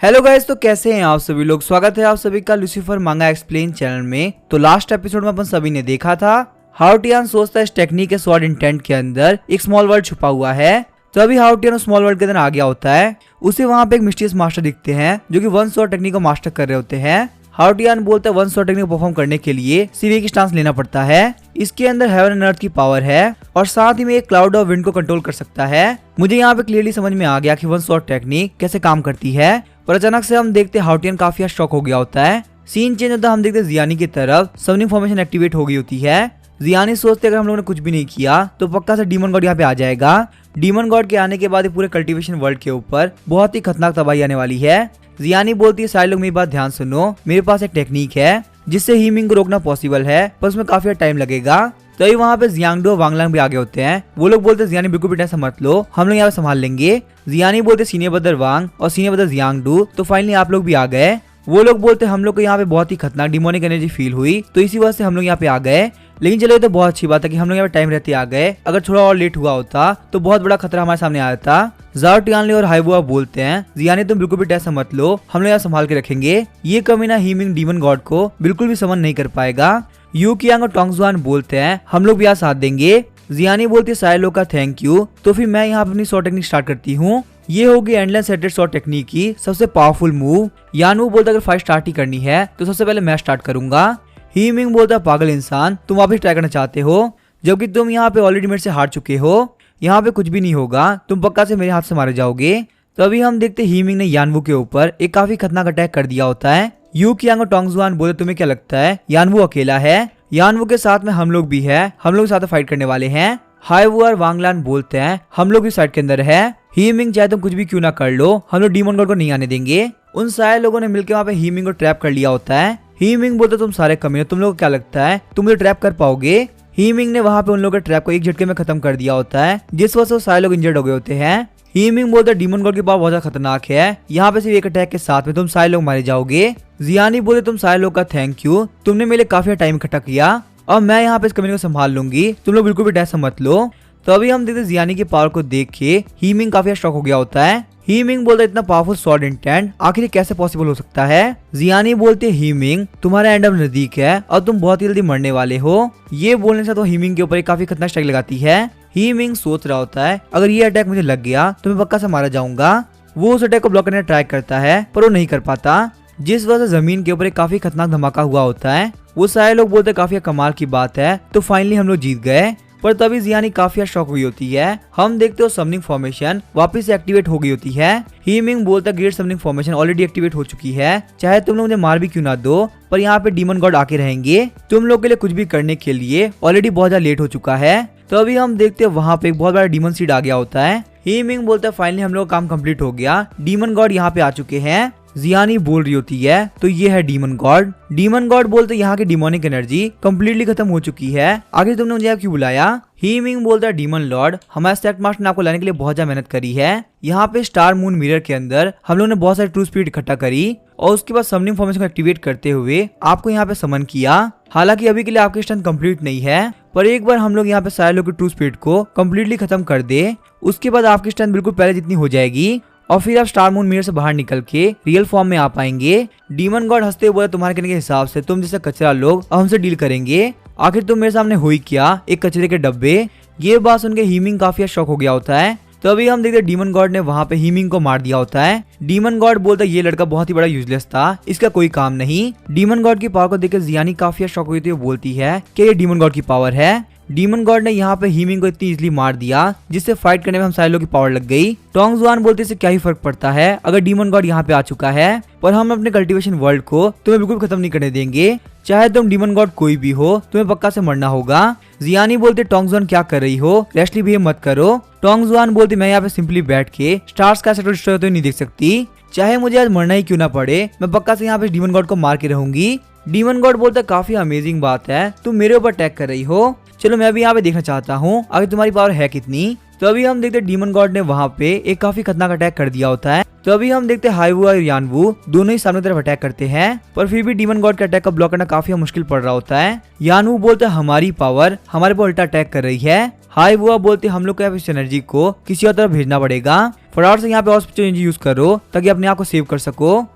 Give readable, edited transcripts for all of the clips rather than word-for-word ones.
Hello guys, तो कैसे हैं आप सभी लोग। स्वागत है आप सभी का लूसीफर मांगा एक्सप्लेन चैनल में। तो लास्ट एपिसोड में अपन सभी ने देखा था हाउ टियान सोचता है इस टेक्निक के स्वॉर्ड इंटेंट के अंदर एक स्मॉल वर्ल्ड छुपा हुआ है। तो अभी हाउ टियान उस स्मॉल वर्ल्ड के अंदर आ गया होता है। उसे वहाँ पे एक मिस्टीरियस मास्टर दिखते हैं जो कि वन स्वॉर्ड टेक्निक को मास्टर कर रहे होते हैं। हाउ टियान बोलता है वन स्वॉर्ड टेक्निक को परफॉर्म करने के लिए सिर्फ एक स्टांस लेना पड़ता है। इसके अंदर हेवन एंड अर्थ की पावर है और साथ ही में एक क्लाउड ऑफ विंड को कंट्रोल कर सकता है। मुझे यहाँ पे क्लियरली समझ में आ गया कि वन स्वॉर्ड टेक्निक कैसे काम करती है। पर अचानक से हम देखते हाउ टियान काफी शॉक हो गया होता है। सीन चेंज होता है, हम देखते जियानी की तरफ समनिंग फॉर्मेशन एक्टिवेट हो गई होती है। जियानी सोचते अगर हम लोगों ने कुछ भी नहीं किया तो पक्का से डीमन गॉड यहाँ पे आ जाएगा। डीमन गॉड के आने के बाद पूरे कल्टीवेशन वर्ल्ड के ऊपर बहुत ही खतरनाक तबाही आने वाली है। जियानी बोलती है सारे लोग मेरी बात ध्यान सुनो, मेरे पास एक टेक्निक है जिससे हीमिंग को रोकना पॉसिबल है, पर उसमें काफी टाइम लगेगा। तभी वहाँ पे जियांगडू और वांगलांग भी आगे होते हैं। वो लोग बोलते हैं जियानी बिल्कुल भी टेंशन मत लो, हम लोग यहाँ पे संभाल लेंगे। जियानी बोलते सीनियर ब्रदर वांग और सीनियर ब्रदर जियांगडू, तो फाइनली आप लोग भी आ गए। वो लोग बोलते हम लोग को यहाँ पे बहुत ही खतरनाक डिमोनिक एनर्जी फील हुई, तो इसी वजह से हम लोग यहाँ पे आ गए। लेकिन चलो ये तो बहुत अच्छी बात है कि हम लोग यहाँ पे टाइम रहते आ गए। अगर थोड़ा और लेट हुआ होता तो बहुत बड़ा खतरा हमारे सामने आया था। जाओ टियानली और हाइबुआ बोलते हैं जियानी तुम बिल्कुल भी टेंशन मत लो, हम लोग यहाँ संभाल के रखेंगे। ये कमीना हीमिंग डीमन गॉड को बिल्कुल भी समन नहीं कर पाएगा। यू कियांग और टोंगजुआन बोलते हैं हम लोग भी यहाँ साथ देंगे। जियानी बोलती है सारे लोग का थैंक यू। तो फिर मैं यहाँ अपनी स्वॉर्ड टेक्निक स्टार्ट करती हूँ। ये होगी एंडलेस सेटेड स्वॉर्ड टेक्निक की सबसे पावरफुल मूव। यानवू बोलता है अगर फाइट स्टार्ट ही करनी है तो सबसे पहले मैं स्टार्ट करूंगा। हीमिंग बोलता है पागल इंसान, तुम वापस ट्राई करना चाहते हो जबकि तुम यहाँ पे ऑलरेडी मेरे से हार चुके हो। यहाँ पे कुछ भी नहीं होगा, तुम पक्का से मेरे हाथ से मारे जाओगे। तभी हम देखते हीमिंग ने यानवू के ऊपर एक काफी खतरनाक अटैक कर दिया होता है। यू कियांग और टोंगजुआन बोले तुम्हें क्या लगता है यानवू अकेला है? यानवू के साथ में हम लोग भी है, हम लोग साथ फाइट करने वाले हैं। हाइवू और वांगलान बोलते हैं हम लोग भी साइड के अंदर है। हीमिंग चाहे तुम कुछ भी क्यों ना कर लो, हम लोग डीमन गॉड को नहीं आने देंगे। उन सारे लोगों ने मिलकर वहाँ पे हीमिंग को ट्रैप कर लिया होता है। हीमिंग बोलते तुम सारे कमीने, तुम लोग को क्या लगता है तुम मुझे ट्रैप कर पाओगे? हीमिंग ने वहाँ पे उन लोगों के ट्रैप को एक झटके में खत्म कर दिया होता है, जिस वजह से सारे लोग इंजर्ड हो गए होते हैं। हीमिंग बोलते डीमन गॉड की पावर बहुत ज्यादा खतरनाक है, यहाँ पे सिर्फ एक अटैक के साथ में तुम सारे लोग मारे जाओगे। जियानी बोलते तुम सारे लोग का थैंक यू, तुमने मेरे लिए काफी टाइम इकट्ठा किया और मैं यहाँ पे इस कमीने को संभाल लूंगी, तुम लोग बिल्कुल भी टेंशन मत लो। तो अभी हम देखते जियानी की पावर को देख के हीमिंग काफी शॉक हो गया होता है। हीमिंग बोलता है इतना पावरफुल स्वॉर्ड इंटेंट आखिर कैसे पॉसिबल हो सकता है? जियानी बोलते हीमिंग तुम्हारा एंड अब नजदीक है और तुम बहुत ही जल्दी मरने वाले हो। ये बोलने से तो हीमिंग के ऊपर एक काफी खतरनाक स्ट्राइक लगाती है। हीमिंग सोच रहा होता है अगर ये अटैक मुझे लग गया तो मैं पक्का से मारा जाऊंगा। वो उस अटैक को ब्लॉक करने ट्राई करता है पर वो नहीं कर पाता, जिस वजह से जमीन के ऊपर एक काफी खतरनाक धमाका हुआ होता है। वो सारे लोग बोलते काफी कमाल की बात है, तो फाइनली हम लोग जीत गए। पर तभी जियानी काफी शॉक हुई होती है। हम देखते हो समनिंग फॉर्मेशन वापस से एक्टिवेट हो गई होती है। हीमिंग बोलता great summoning formation already activate हो चुकी है, चाहे तुम लोग मुझे मार भी क्यों ना दो, पर यहाँ पे डीमन गॉड आके रहेंगे। तुम लोग के लिए कुछ भी करने के लिए ऑलरेडी बहुत ज्यादा लेट हो चुका है। तो अभी हम देखते हैं वहाँ पे एक बहुत बड़ा डीमन सीड आ गया होता है। हीमिंग बोलता है फाइनली हम लोग का काम कंप्लीट हो गया, डीमन गॉड यहाँ पे आ चुके हैं। जियानी बोल रही होती है तो ये है डीमन गॉड। डीमन गॉड बोलते यहाँ की डिमोनिक एनर्जी कम्प्लीटली खत्म हो चुकी है, आगे तुमने मुझे क्यों बुलाया? हीमिंग बोलता है डीमन लॉर्ड हमारे सेक्ट मास्टर ने आपको लाने के लिए बहुत ज्यादा मेहनत करी है। यहाँ पे स्टार मून मिरर के अंदर हम लोगों ने बहुत सारी ट्रू स्पिरिट इकट्ठा करी और उसके बाद समनिंग फॉर्मेशन को एक्टिवेट करते हुए आपको यहाँ पे समन किया। हालांकि अभी के लिए आपकी स्ट्रेंथ कंप्लीट नहीं है, पर एक बार हम लोग यहाँ पे सारे लोग की ट्रू स्पिरिट को कम्प्लीटली खत्म कर दे, उसके बाद आपकी स्ट्रेंथ बिल्कुल पहले जितनी हो जाएगी और फिर आप स्टार मून मिरर से बाहर निकल के रियल फॉर्म में आ पाएंगे। डीमन गॉड हंसते हुए तुम्हारे कहने के हिसाब से तुम जैसे कचरा लोग अब हमसे डील करेंगे, आखिर तुम मेरे सामने हुई क्या, एक कचरे के डब्बे। ये बात सुन के हीमिंग काफी शॉक हो गया होता है। तो अभी हम देखते डीमन गॉड ने वहाँ पे हीमिंग को मार दिया होता है। डीमन गॉड बोलता है ये लड़का बहुत ही बड़ा यूजलेस था, इसका कोई काम नहीं। डीमन गॉड की पावर को देखकर जियानी काफी शॉक हुई थी, वो बोलती है कि ये डीमन गॉड की पावर है। डीमन गॉड ने यहाँ पे हीमिंग को इतनी इजीली मार दिया जिससे फाइट करने में हम सारे लोग की पावर लग गई। टोंगजुआन बोलते इससे क्या ही फर्क पड़ता है अगर डीमन गॉड यहाँ पे आ चुका है, पर हम अपने कल्टीवेशन वर्ल्ड को तुम्हें बिल्कुल खत्म नहीं करने देंगे, चाहे तुम डीमन गॉड कोई भी हो, तुम्हें पक्का से मरना होगा। जियानी बोलते टोंगजुआन क्या कर रही हो, रेस्टली बिहेव मत करो। टोंगजुआन बोलती मैं यहाँ पे सिंपली बैठ के स्टार्स का सेक्टर डिस्ट्रॉय होते नहीं देख सकती, चाहे मुझे आज मरना ही क्यों ना पड़े, मैं पक्का से यहाँ पे डीमन गॉड को मार के रहूंगी। डीमन गॉड बोलता काफी अमेजिंग बात है, तुम मेरे ऊपर अटैक कर रही हो, चलो मैं भी यहाँ पे देखना चाहता हूँ आगे तुम्हारी पावर है कितनी। तो अभी हम देखते डीमन गॉड ने वहाँ पे एक काफी खतरनाक अटैक कर दिया होता है। तो अभी हम देखते हाइवू और यानवू दोनों ही सामने तरफ अटैक करते हैं, पर फिर भी डीमन गॉड के अटैक का ब्लॉक करना काफी मुश्किल पड़ रहा होता है। यानवू बोलते हमारी पावर हमारे पर उल्टा अटैक कर रही है। हाइवू बोलते हम लोग को इस एनर्जी को किसी और तरफ भेजना पड़ेगा। फटाफट से यहाँ पे और स्पेशल यूज करो ताकि अपने आप को सेव कर सको।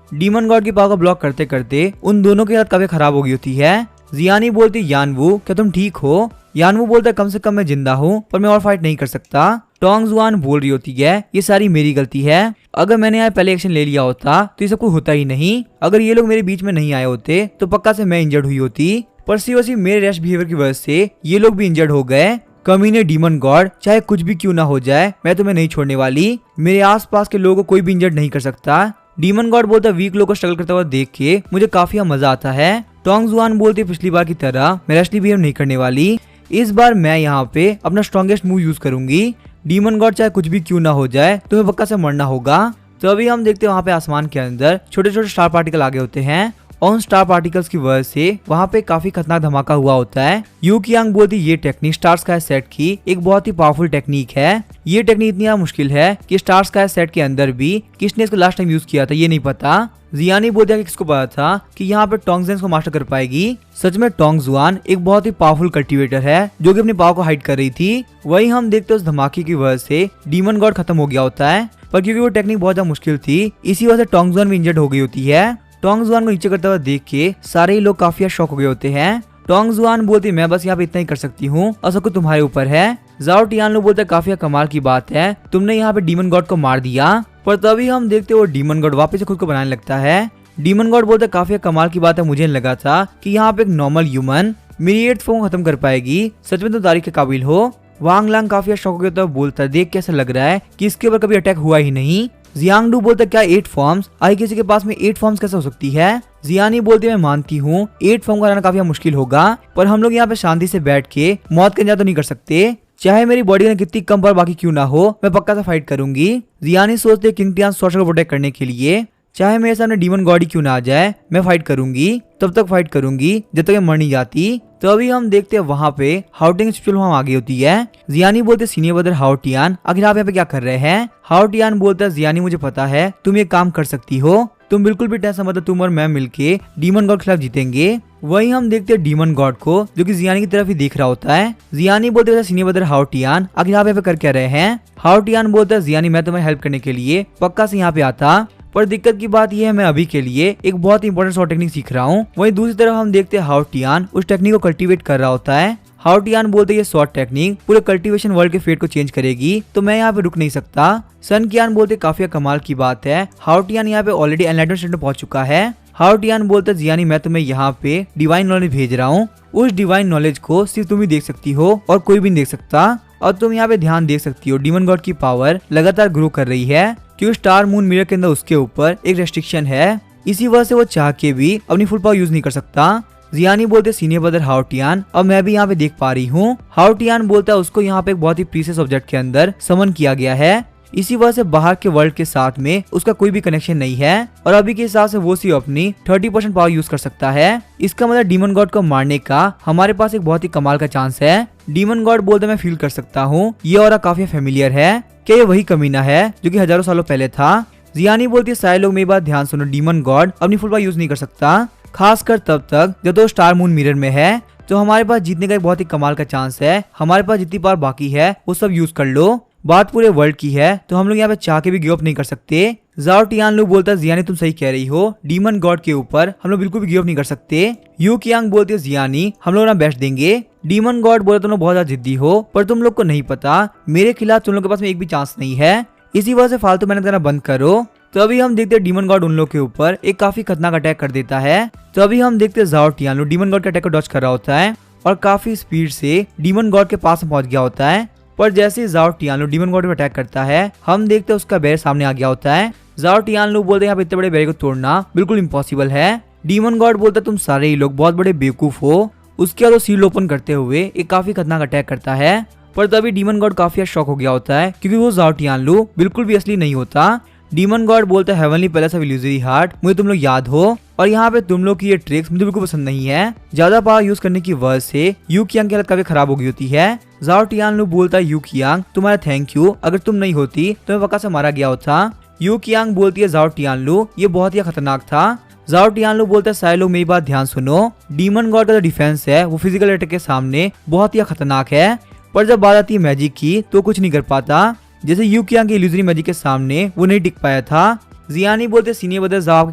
डीमन गॉड की पावर को ब्लॉक करते करते उन दोनों की हालत काफी खराब हो गई होती है। जियानी बोलती यानवू क्या तुम ठीक हो? यानवू बोलता कम से कम मैं जिंदा हूँ पर मैं और फाइट नहीं कर सकता। टोंग जुआन बोल रही होती है ये सारी मेरी गलती है, अगर मैंने यहाँ पहले एक्शन ले लिया होता तो ये सब कुछ होता ही नहीं। अगर ये लोग मेरे बीच में नहीं आए होते तो पक्का से मैं इंजर्ड हुई होती, पर सिर्फ मेरे रैश बिहेवियर की वजह से ये लोग भी इंजर्ड हो गए। कमीने डीमन गॉड चाहे कुछ भी क्यों ना हो जाए मैं तुम्हें नहीं छोड़ने वाली, मेरे आसपास के लोगों को कोई भी इंजर्ड नहीं कर सकता। डीमन गॉड बोलता वीक लोगों को स्ट्रगल करता हुआ देख के मुझे काफी मजा आता है। टोंग जुआन बोलती पिछली बार की तरह मैं रैशली बिहेव नहीं करने वाली, इस बार मैं यहाँ पे अपना स्ट्रॉन्गेस्ट मूव यूज करूंगी। डीमन गॉड चाहे कुछ भी क्यों ना हो जाए तुम्हें पक्का से मरना होगा। तो अभी हम देखते हैं वहाँ पे आसमान के अंदर छोटे छोटे स्टार पार्टिकल आगे होते हैं और उन स्टार पार्टिकल्स की वजह से वहाँ पे काफी खतरनाक धमाका हुआ होता है। यू कियांग बोलती ये टेक्निक स्टार स्काई सेट की एक बहुत ही पावरफुल टेक्निक है। ये टेक्निक इतनी मुश्किल है कि स्टार स्काई सेट के अंदर भी किसने इसको लास्ट टाइम यूज किया था ये नहीं पता। जियानी बोलती है कि किसको पता था कि यहाँ पे टोंगजेंस को मास्टर कर पाएगी। सच में टोंग जुआन एक बहुत ही पावरफुल कल्टीवेटर है जो कि अपनी पावर को हाइड कर रही थी। वही हम देखते हैं उस धमाके की वजह से डीमन गॉड खत्म हो गया होता है, पर क्योंकि वो टेक्निक बहुत ज्यादा मुश्किल थी इसी वजह से टोंग जुआन भी इंजर्ड हो गई होती है। टोंग जुआन को नीचे करता हुआ देख के सारे ही लोग काफी शॉक हो गए होते हैं। टोंग जुआन बोलती मैं बस यहाँ पे इतना ही कर सकती हूँ और सब कुछ तुम्हारे ऊपर है। जाओ टियानलू बोलते काफी कमाल की बात है तुमने यहाँ पे डीमन गॉड को मार दिया, पर तभी हम देखते वो डीमन गॉड वापस से खुद को बनाने लगता है। डीमन गॉड बोलते काफी कमाल की बात है, मुझे लगा था कि यहाँ पे एक नॉर्मल ह्यूमन मेरी 8th फॉर्म खत्म कर पाएगी, सच में तुम तारीफ के काबिल हो। वांग लांग काफी शौक हो गया तो बोलता देख कैसा लग रहा है कि इसके ऊपर कभी अटैक हुआ ही नहीं। जियांगडू बोलता क्या 8 फॉर्म्स आई किसी के पास में 8 फॉर्म्स कैसे हो सकती है? जियानी बोलती मैं मानती हूँ 8 फॉर्म का रहना काफी मुश्किल होगा, पर हम लोग यहाँ पे शांति से बैठ के मौत का इंतजार तो नहीं कर सकते। चाहे मेरी बॉडी में कितनी कम पर बाकी क्यों ना हो मैं पक्का से फाइट करूंगी। जियानी सोचते किंग टियान सोशल को प्रोटेक्ट करने के लिए चाहे मेरे सामने डीमन गॉड ही क्यों ना आ जाए मैं फाइट करूंगी, तब तक फाइट करूंगी जब तक मैं मर नहीं जाती। तो अभी हम देखते हैं वहाँ पे हाउटिंग स्पेशल वहाँ आगे होती है। जियानी बोलते सीनियर ब्रदर हाउटियान आखिर आप यहाँ पे क्या कर रहे हैं? हाउटियान बोलता है जियानी मुझे पता है तुम ये काम कर सकती हो, तुम बिल्कुल भी टेंशन मत, तुम और मैं मिलके डीमन गॉड के खिलाफ जीतेंगे। वही हम देखते हैं डीमन गॉड को जो कि जियानी की तरफ ही देख रहा होता है। जियानी बोलते हैं सीनियर ब्रदर हाउटियान आखिर आप यहाँ पे कर क्या रहे हैं? हाउटियान बोलता है जियानी मैं तुम्हें हेल्प करने के लिए पक्का से यहाँ पे आता, पर दिक्कत की बात यह है मैं अभी के लिए एक बहुत ही इंपॉर्टेंट शॉर्ट टेक्निक सीख रहा हूँ। वहीं दूसरी तरफ हम देखते हैं हाउटियान उस टेक्निक को कल्टीवेट कर रहा होता है। हाउटियान बोलते ये शॉर्ट टेक्निक पूरे कल्टीवेशन वर्ल्ड के फेट को चेंज करेगी, तो मैं यहाँ पे रुक नहीं सकता। सन कियान बोलते काफी कमाल की बात है, हाउटियान यहाँ पे ऑलरेडी एनलाइटमेंट स्टेट में पहुंच चुका है। हाउटियान बोलते जियानी मैं तुम्हें यहाँ पे डिवाइन नॉलेज भेज रहा हूँ, उस डिवाइन नॉलेज को सिर्फ तुम ही देख सकती हो और कोई भी नहीं देख सकता। और तुम यहाँ पे ध्यान देख सकती हो डीमन गॉड की पावर लगातार ग्रो कर रही है, क्योंकि स्टार मून मिरर के अंदर उसके ऊपर एक रेस्ट्रिक्शन है, इसी वजह से वो चाह के भी अपनी फुल पावर यूज नहीं कर सकता। जियानी बोलते सीनियर ब्रदर हाउटियान और मैं भी यहाँ पे देख पा रही हूँ। हाउटियान बोलता है उसको यहाँ पे एक बहुत ही प्रीशियस ऑब्जेक्ट के अंदर समन किया गया है, इसी वजह से बाहर के वर्ल्ड के साथ में उसका कोई भी कनेक्शन नहीं है और अभी के हिसाब से वो सिर्फ अपनी 30% पावर यूज कर सकता है। इसका मतलब डीमन गॉड को मारने का हमारे पास एक बहुत ही कमाल का चांस है। डीमन गॉड बोलते मैं फील कर सकता हूँ ये ऑरा काफी फेमिलियर है, क्या ये वही कमीना है जो कि हजारों सालों पहले था? जियानी बोलती है सारे लोग मेरी बात ध्यान सुनो, डीमन गॉड अपनी फुल पावर यूज नहीं कर सकता, खासकर तब तक जब तो स्टार मून मिरर में है। तो हमारे पास जीतने का एक बहुत ही कमाल का चांस है, हमारे पास जितनी पावर बाकी है वो सब यूज कर लो। बात पूरे वर्ल्ड की है तो हम लोग यहाँ पे चाह के भी गिव अप नहीं कर सकते। जाओ टियानलू बोलता है जियानी तुम सही कह रही हो, डीमन गॉड के ऊपर हम लोग बिल्कुल भी गिव अप नहीं कर सकते। यू कियांग बोलती है जियानी हम लोग ना बेस्ट देंगे। डीमन गॉड बोलते तुम लोग बहुत ज्यादा जिद्दी हो, पर तुम लोग को नहीं पता मेरे खिलाफ तुम लोग के पास में एक भी चांस नहीं है, इसी वजह से फालतू मेहनत करना बंद करो। तो अभी हम देखते हैं डीमन गॉड उन लोग के ऊपर एक काफी खतरनाक अटैक कर देता है। तो अभी हम देखते हैं जाओ टियानलू डीमन गॉड के अटैक को डॉज कर रहा होता है और काफी स्पीड से डीमन गॉड के पास पहुंच गया होता है, पर जैसे ही जाओ टियानलू डीमन गॉड पे अटैक करता है हम देखते हैं उसका बैरियर सामने आ गया होता है। जाओ टियानलू बोलते हैं यहाँ पे इतने बड़े बैरियर को तोड़ना बिल्कुल इम्पॉसिबल है। डीमन गॉड बोलता है तुम सारे ही लोग बहुत बड़े बेवकूफ हो। उसके बाद वो सील ओपन करते हुए एक काफी खतरनाक अटैक करता है, पर तभी डीमन गॉड काफी शॉक हो गया होता है क्योंकि वो जाओ टियानलू बिल्कुल भी असली नहीं होता। डीमन गॉड बोलता है heavenly palace of illusory heart मुझे तुम लोग याद हो, और यहाँ पे तुम लोग की ये ट्रिक्स मुझे बिल्कुल पसंद नहीं है। ज्यादा पावर यूज करने की वजह से यू कियांग की हालत काफी खराब हो गई होती है। जाओ टियानलू बोलता है यू कियांग तुम्हारा थैंक यू, अगर तुम नहीं होती तो मैं पक्का से मारा गया होता। यू कियांग बोलती है जाओ टियानलू ये बहुत ही खतरनाक था। जाओ टियानलू बोलता है सारे लोग मेरी बात ध्यान सुनो, डीमन गॉड का जो डिफेंस है वो फिजिकल अटैक के सामने बहुत ही खतरनाक है, पर जब बात आती है मैजिक की तो कुछ नहीं कर पाता। जैसे यू कियांग के इल्यूजरी मैजिक के सामने वो नहीं टिक पाया था। जियानी बोलते सीनियर ब्रदर जाओ के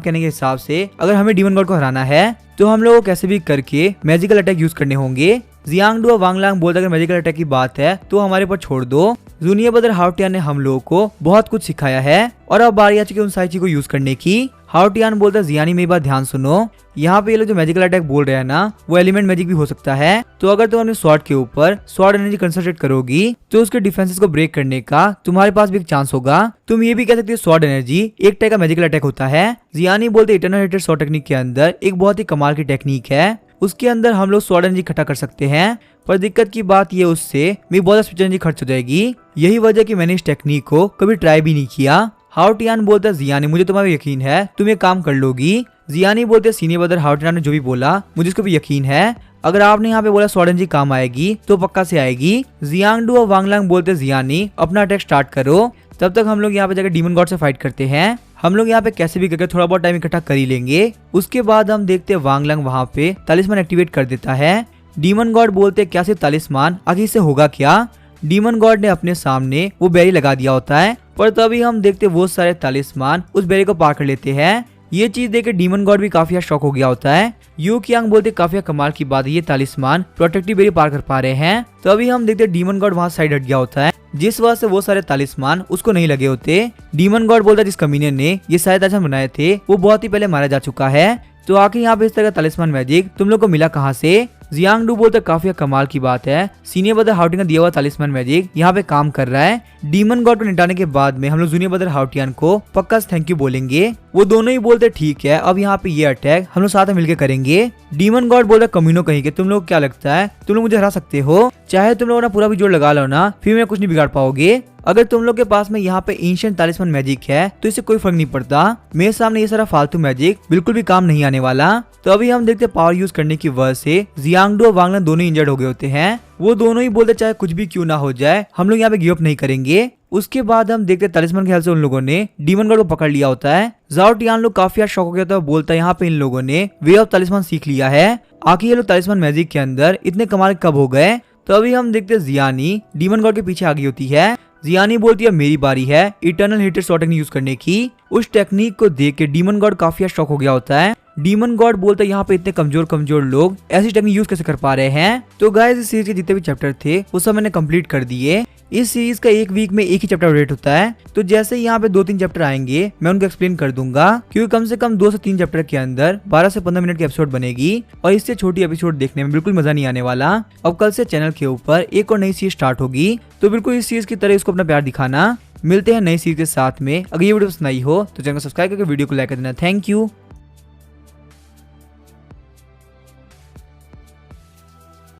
कहने के हिसाब से अगर हमें डीमन गॉड को हराना है तो हम लोगों को कैसे भी करके मैजिकल अटैक यूज करने होंगे। जियांगडू और वांगलांग बोलते अगर मैजिकल अटैक की बात है तो हमारे ऊपर छोड़ दो। जूनियर ब्रदर हाओटियान ने हम लोगों को बहुत कुछ सिखाया है और अब बारी आ चुकी है उन सारी चीज को यूज करने की। हाओटियान बोलता है जियानी मेरी बात ध्यान सुनो, यहाँ पे ये लोग जो मैजिकल अटैक बोल रहे हैं ना वो एलिमेंट मैजिक भी हो सकता है। तो अगर तुम अपने स्वॉर्ड के ऊपर स्वॉर्ड एनर्जी कंसंट्रेट करोगी तो उसके डिफेंसेस को ब्रेक करने का तुम्हारे पास भी एक चांस होगा। तुम ये भी कह सकते हो स्वॉर्ड एनर्जी एक टाइप का मैजिकल अटैक होता है। जियानी बोलते इटर्नल हेटेड स्वॉर्ड टेक्निक के अंदर एक बहुत ही कमाल की टेक्निक है, उसके अंदर हम लोग स्वॉर्ड एनर्जी इकट्ठा कर सकते हैं। पर दिक्कत की बात ये उससे मेरी बहुत स्पिरिचुअल एनर्जी खर्च हो जाएगी। यही वजह कि मैंने इस टेक्निक को कभी ट्राई भी नहीं किया। हाओटियान बोलता है जियानी मुझे तुम्हारा यकीन है तुम ये काम कर लोगी। जियानी बोलते सीनियर ब्रदर हाओटियान ने जो भी बोला मुझे इसको भी यकीन है, अगर आपने यहाँ पे बोला स्वॉर्ड एनर्जी काम आएगी तो पक्का से आएगी। जियांगडू और वांगलांग बोलते जियानी अपना अटैक स्टार्ट करो, तब तक हम लोग यहाँ पे जाकर डीमन गॉड से फाइट करते हैं। हम लोग यहाँ पे कैसे भी करके थोड़ा बहुत टाइम इकट्ठा कर ही लेंगे। उसके बाद हम देखते हैं वांगलांग वहाँ पे तालिस्मान एक्टिवेट कर देता है। डीमन गॉड बोलते क्या सिर्फ तालिस्मान, आखिर से होगा क्या। डीमन गॉड ने अपने सामने वो बैरी लगा दिया होता है, पर तभी हम देखते वो सारे तालिस्मान उस बैरी को पार कर लेते हैं। ये चीज देख के डीमन गॉड भी काफी शॉक हो गया होता है। यू कियांग बोलते काफी कमाल की बात है ये तालिस्मान प्रोटेक्टिव बैरी पार कर पा रहे हैं। तभी हम देखते डीमन गॉड वहाँ साइड हट गया होता है, जिस वजह से वो सारे तालिस्मान उसको नहीं लगे होते। डीमन गॉड बोलता जिस कमीने ने ये सारे तालिस्मान बनाए थे वो बहुत ही पहले मारा जा चुका है, तो आखिर यहाँ पे इस तरह का तालिस्मान मैजिक तुम लोग को मिला कहाँ से। जियांगडू बोलते काफी कमाल की बात है, सीनियर ब्रदर हाओटियान का दिया हुआ तालिस्मान मैजिक यहाँ पे काम कर रहा है। डीमन गॉड को निटाने के बाद में हम लोग जूनियर ब्रदर हाओटियान को पक्का थैंक यू बोलेंगे। वो दोनों ही बोलते ठीक है अब यहाँ पे ये अटैक हम लोग साथ में मिलकर करेंगे। डीमन गॉड बोलता कमीनो कहीं के तुम लोग क्या लगता है तुम लोग मुझे हरा सकते हो, चाहे तुम लोग ना पूरा भी जोड़ लगा लो ना फिर मैं कुछ नहीं बिगाड़ पाओगे। अगर तुम लोग के पास में यहाँ पे एंशिएंट तालिस्मान मैजिक है तो इससे कोई फर्क नहीं पड़ता, मेरे सामने ये सारा फालतू मैजिक बिल्कुल भी काम नहीं आने वाला। तो अभी हम देखते पावर यूज करने की वजह से जियांगडू और वांगलांग दोनों इंजर्ड हो गए होते हैं। वो दोनों ही बोलते चाहे कुछ भी क्यों ना हो जाए हम लोग यहाँ पे गिव अप नहीं करेंगे। उसके बाद हम देखते तालिस्मान के हेल्प से उन लोगों ने डीमन गॉड को पकड़ लिया होता है। जाओटियान लोग काफी शॉक हो गया था, बोलता है यहाँ पे इन लोगों ने वे ऑफ तालिस्मान सीख लिया है। आखिर ये लोग तालिस्मान मैजिक के अंदर इतने कमाल कब हो गए। तो अभी हम देखते जियानी डीमन गॉड के पीछे आ गई होती है। जियानी बोलती है मेरी बारी है eternal hated sword technique use करने की। उस टेक्निक को देख के डीमन गॉड काफी शॉक हो गया होता है। डीमन गॉड बोलता है यहाँ पे इतने कमजोर लोग ऐसी टेक्निक यूज कैसे कर पा रहे हैं। तो गाइस इस सीरीज के जितने भी चैप्टर थे वो सब मैंने कंप्लीट कर दिए। इस सीरीज का एक वीक में एक ही चैप्टर रेट होता है, तो जैसे यहाँ पे 2-3 चैप्टर आएंगे मैं उनको एक्सप्लेन कर दूंगा, क्योंकि कम से कम 2 से 3 चैप्टर के अंदर 12 से 15 मिनट की एपिसोड बनेगी और इससे छोटी एपिसोड देखने में बिल्कुल मजा नहीं आने वाला। अब कल से चैनल के ऊपर एक और नई सीरीज स्टार्ट होगी, तो बिल्कुल इस सीरीज की तरह इसको अपना प्यार दिखाना। मिलते हैं नई सीरीज के साथ में। अगर ये वीडियो पसंद आई हो तो चैनल को सब्सक्राइब करके वीडियो को लाइक कर देना। Thank you.